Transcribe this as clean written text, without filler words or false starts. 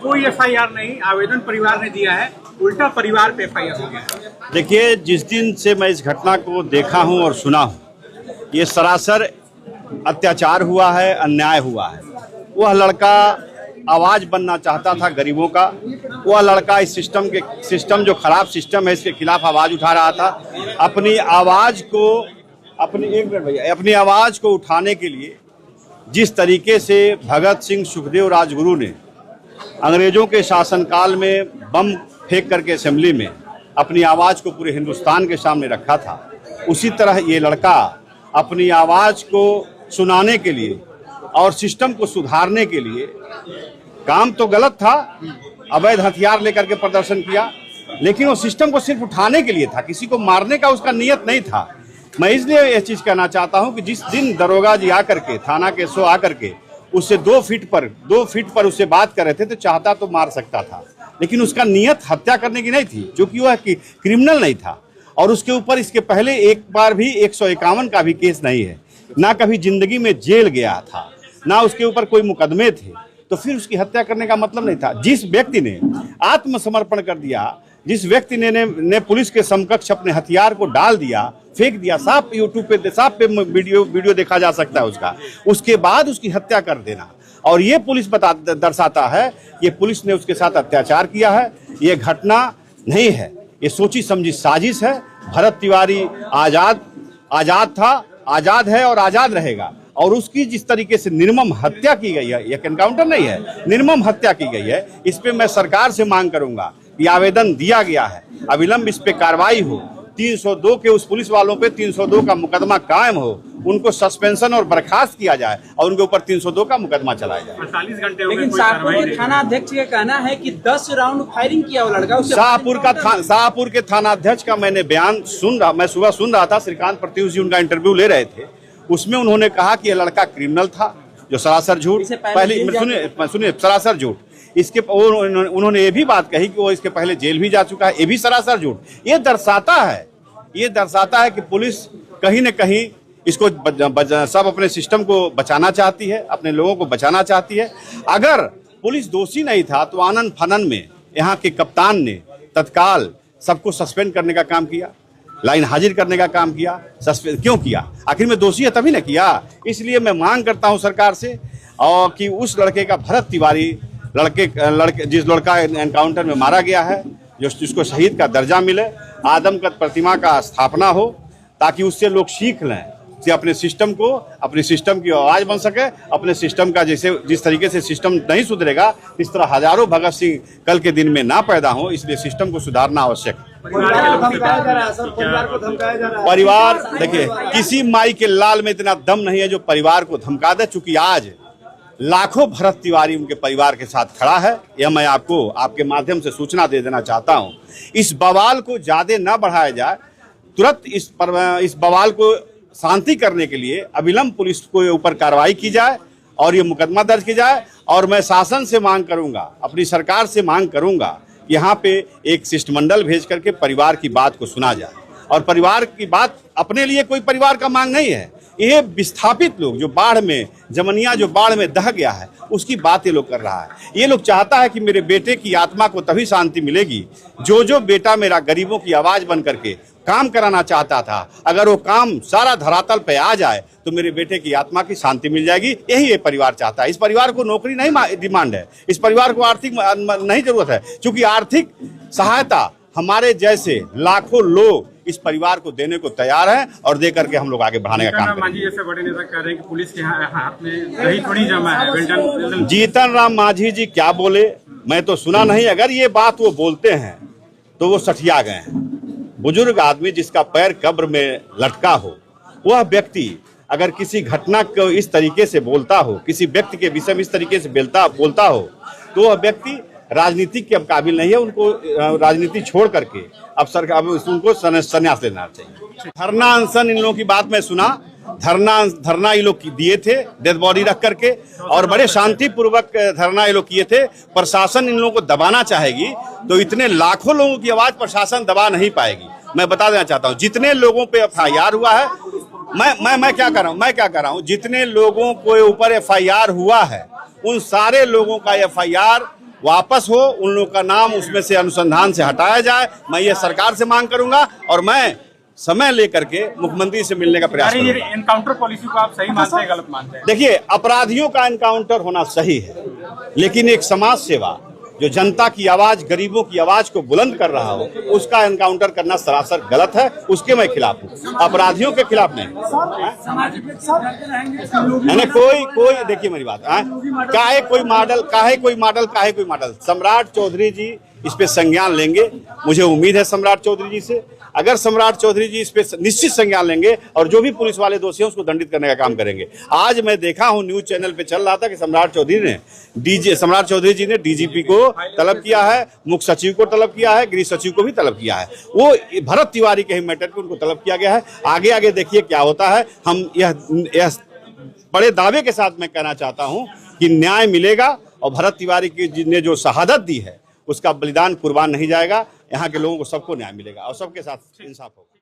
कोई एफआईआर नहीं, आवेदन परिवार ने दिया है, उल्टा परिवार पे एफआईआर हो गया है। देखिए, जिस दिन से मैं इस घटना को देखा हूं और सुना हूं, ये सरासर अत्याचार हुआ है, अन्याय हुआ है। वह लड़का आवाज बनना चाहता था गरीबों का, वह लड़का इस सिस्टम जो खराब सिस्टम है इसके खिलाफ आवाज उठा रहा था। अपनी आवाज को उठाने के लिए जिस तरीके से भगत सिंह, सुखदेव, राजगुरु ने अंग्रेजों के शासनकाल में बम फेंक करके असेंबली में अपनी आवाज को पूरे हिंदुस्तान के सामने रखा था, उसी तरह ये लड़का अपनी आवाज को सुनाने के लिए और सिस्टम को सुधारने के लिए, काम तो गलत था, अवैध हथियार लेकर के प्रदर्शन किया, लेकिन वो सिस्टम को सिर्फ उठाने के लिए था, किसी को मारने का उसका नियत नहीं था। मैं इसलिए यह चीज कहना चाहता हूं कि जिस दिन दरोगा जी आकर के थाना के सो आकर के उससे 2 फीट पर उससे बात कर रहे थे तो चाहता तो मार सकता था, लेकिन उसका नियत हत्या करने की नहीं थी, क्योंकि वह क्रिमिनल नहीं था। और उसके ऊपर इसके पहले एक बार भी 151 का भी केस नहीं है, ना कभी जिंदगी में जेल गया था, ना उसके ऊपर कोई मुकदमे थे, तो फिर उसकी हत्या करने का मतलब नहीं था। जिस व्यक्ति ने आत्मसमर्पण कर दिया, जिस व्यक्ति ने पुलिस के समकक्ष अपने हथियार को डाल दिया, फेंक दिया, साफ यूट्यूब पे साफ पे वीडियो देखा जा सकता है उसका, उसके बाद उसकी हत्या कर देना, और ये पुलिस दर्शाता है ये पुलिस ने उसके साथ अत्याचार किया है। ये घटना नहीं है, ये सोची समझी साजिश है। भरत तिवारी आजाद था, आजाद है और आजाद रहेगा, और उसकी जिस तरीके से निर्मम हत्या की गई है, ये एनकाउंटर नहीं है, निर्मम हत्या की गई है, इस पे मैं सरकार से मांग करूंगा कि आवेदन दिया गया है, अविलंब इस पे कार्रवाई हो, 302 के उस पुलिस वालों पे 302 का मुकदमा कायम हो, उनको सस्पेंशन और बर्खास्त किया जाए और उनके ऊपर 302 का मुकदमा चलाया जाए। 48 घंटे लेकिन शाहपुर थाना अध्यक्ष का कहना है कि 10 राउंड फायरिंग किया वो लड़का। शाहपुर के थाना अध्यक्ष का मैंने बयान मैं सुबह सुन रहा था, श्रीकांत प्रत्युष जी उनका इंटरव्यू ले रहे थे, उसमें उन्होंने कहा कि यह लड़का क्रिमिनल था, जो सरासर झूठ, पहले सुनिए सरासर झूठ। इसके उन्होंने ये भी बात कही कि वो इसके पहले जेल भी जा चुका है, ये भी सरासर झूठ। ये दर्शाता है कि पुलिस कहीं न कहीं इसको सब अपने सिस्टम को बचाना चाहती है, अपने लोगों को बचाना चाहती है। अगर पुलिस दोषी नहीं था तो आनन फनन में यहाँ के कप्तान ने तत्काल सबको सस्पेंड करने का काम किया, लाइन हाजिर करने का काम किया। सस्पेंड क्यों किया? आखिर में दोषी है तभी ना किया। इसलिए मैं मांग करता हूं सरकार से और कि उस लड़के का, भरत तिवारी जिस लड़का एनकाउंटर में मारा गया है, जिसको शहीद का दर्जा मिले, आदमकद प्रतिमा का स्थापना हो, ताकि उससे लोग सीख लें कि अपने सिस्टम की आवाज बन सके। अपने सिस्टम का जिस तरीके से सिस्टम नहीं सुधरेगा, इस तरह हजारों भगत सिंह कल के दिन में ना पैदा हो, इसलिए सिस्टम को सुधारना आवश्यक है। परिवार, देखिए, किसी माई के लाल में इतना दम नहीं है जो परिवार को धमका दे, चूंकि आज लाखों भरत तिवारी उनके परिवार के साथ खड़ा है। यह मैं आपको आपके माध्यम से सूचना दे देना चाहता हूं। इस बवाल को ज्यादा न बढ़ाया जाए, तुरंत इस बवाल को शांति करने के लिए अविलंब पुलिस को ऊपर कार्रवाई की जाए और ये मुकदमा दर्ज की जाए। और मैं शासन से मांग करूंगा, अपनी सरकार से मांग करूंगा, यहाँ पे एक शिष्टमंडल भेज करके परिवार की बात को सुना जाए। और परिवार की बात अपने लिए कोई परिवार का मांग नहीं है, ये विस्थापित लोग जो बाढ़ में, जमनिया जो बाढ़ में दह गया है, उसकी बात ये लोग कर रहा है। ये लोग चाहता है कि मेरे बेटे की आत्मा को तभी शांति मिलेगी जो बेटा मेरा गरीबों की आवाज बन करके काम कराना चाहता था, अगर वो काम सारा धरातल पे आ जाए तो मेरे बेटे की आत्मा की शांति मिल जाएगी। यही ये परिवार चाहता है। इस परिवार को नौकरी नहीं डिमांड है, इस परिवार को आर्थिक नहीं जरूरत है, क्योंकि आर्थिक सहायता हमारे जैसे लाखों लोग इस परिवार को देने को तैयार हैं और दे करके हम लोग आगे बढ़ाने का काम करेंगे। जैसे बड़े नेता कह रहे हैं कि पुलिस के हाथ में दही थोड़ी जमा है। जीतन राम मांझी जी क्या बोले मैं तो सुना नहीं। अगर ये बात वो बोलते हैं तो वो सठिया गए हैं। बुजुर्ग आदमी जिसका पैर कब्र में लटका हो, वह व्यक्ति अगर किसी घटना को इस तरीके से बोलता हो, किसी व्यक्ति के विषय में इस तरीके से बोलता हो, तो वह व्यक्ति राजनीति के अब काबिल नहीं है। उनको राजनीति छोड़ करके अब उनको संन्यास लेना चाहिए। धरना अनशन इन लोगों की बात मैं सुना, धरना ये लोग दिए थे डेड बॉडी रख करके, और बड़े शांतिपूर्वक धरना ये लोग किए थे। प्रशासन इन लोगों को दबाना चाहेगी तो इतने लाखों लोगों की आवाज प्रशासन दबा नहीं पाएगी। मैं बता देना चाहता हूँ, जितने लोगों पे एफआईआर हुआ है, मैं क्या कर रहा हूँ, जितने लोगों को ऊपर एफआईआर हुआ है, उन सारे लोगों का एफआईआर वापस हो, उन लोगों का नाम उसमें से अनुसंधान से हटाया जाए। मैं ये सरकार से मांग करूंगा और मैं समय लेकर के मुख्यमंत्री से मिलने का प्रयास अरे ये करूंगा। एनकाउंटर पॉलिसी को आप सही मानते हैं, गलत मानते हैं? देखिए, अपराधियों का एनकाउंटर होना सही है, लेकिन एक समाज सेवा जो जनता की आवाज, गरीबों की आवाज को बुलंद कर रहा हो, उसका एनकाउंटर करना सरासर गलत है। उसके मैं खिलाफ हूँ, अपराधियों के खिलाफ नहीं। मैंने कोई देखिए मेरी बात, काहे कोई मॉडल। सम्राट चौधरी जी इस पे संज्ञान लेंगे, मुझे उम्मीद है सम्राट चौधरी जी से। अगर सम्राट चौधरी जी इस पे निश्चित संज्ञान लेंगे और जो भी पुलिस वाले दोषी हैं उसको दंडित करने का काम करेंगे। आज मैं देखा हूं न्यूज चैनल पे चल रहा था कि सम्राट चौधरी जी ने डीजीपी को तलब किया है, मुख्य सचिव को तलब किया है, गृह सचिव को भी तलब किया है। वो भरत तिवारी के ही मैटर पे उनको तलब किया गया है। आगे देखिए क्या होता है। हम यह बड़े दावे के साथ मैं कहना चाहता हूं कि न्याय मिलेगा और भरत तिवारी की ने जो शहादत दी है उसका बलिदान कुर्बान नहीं जाएगा। यहाँ के लोगों को सबको न्याय मिलेगा और सबके साथ इंसाफ होगा।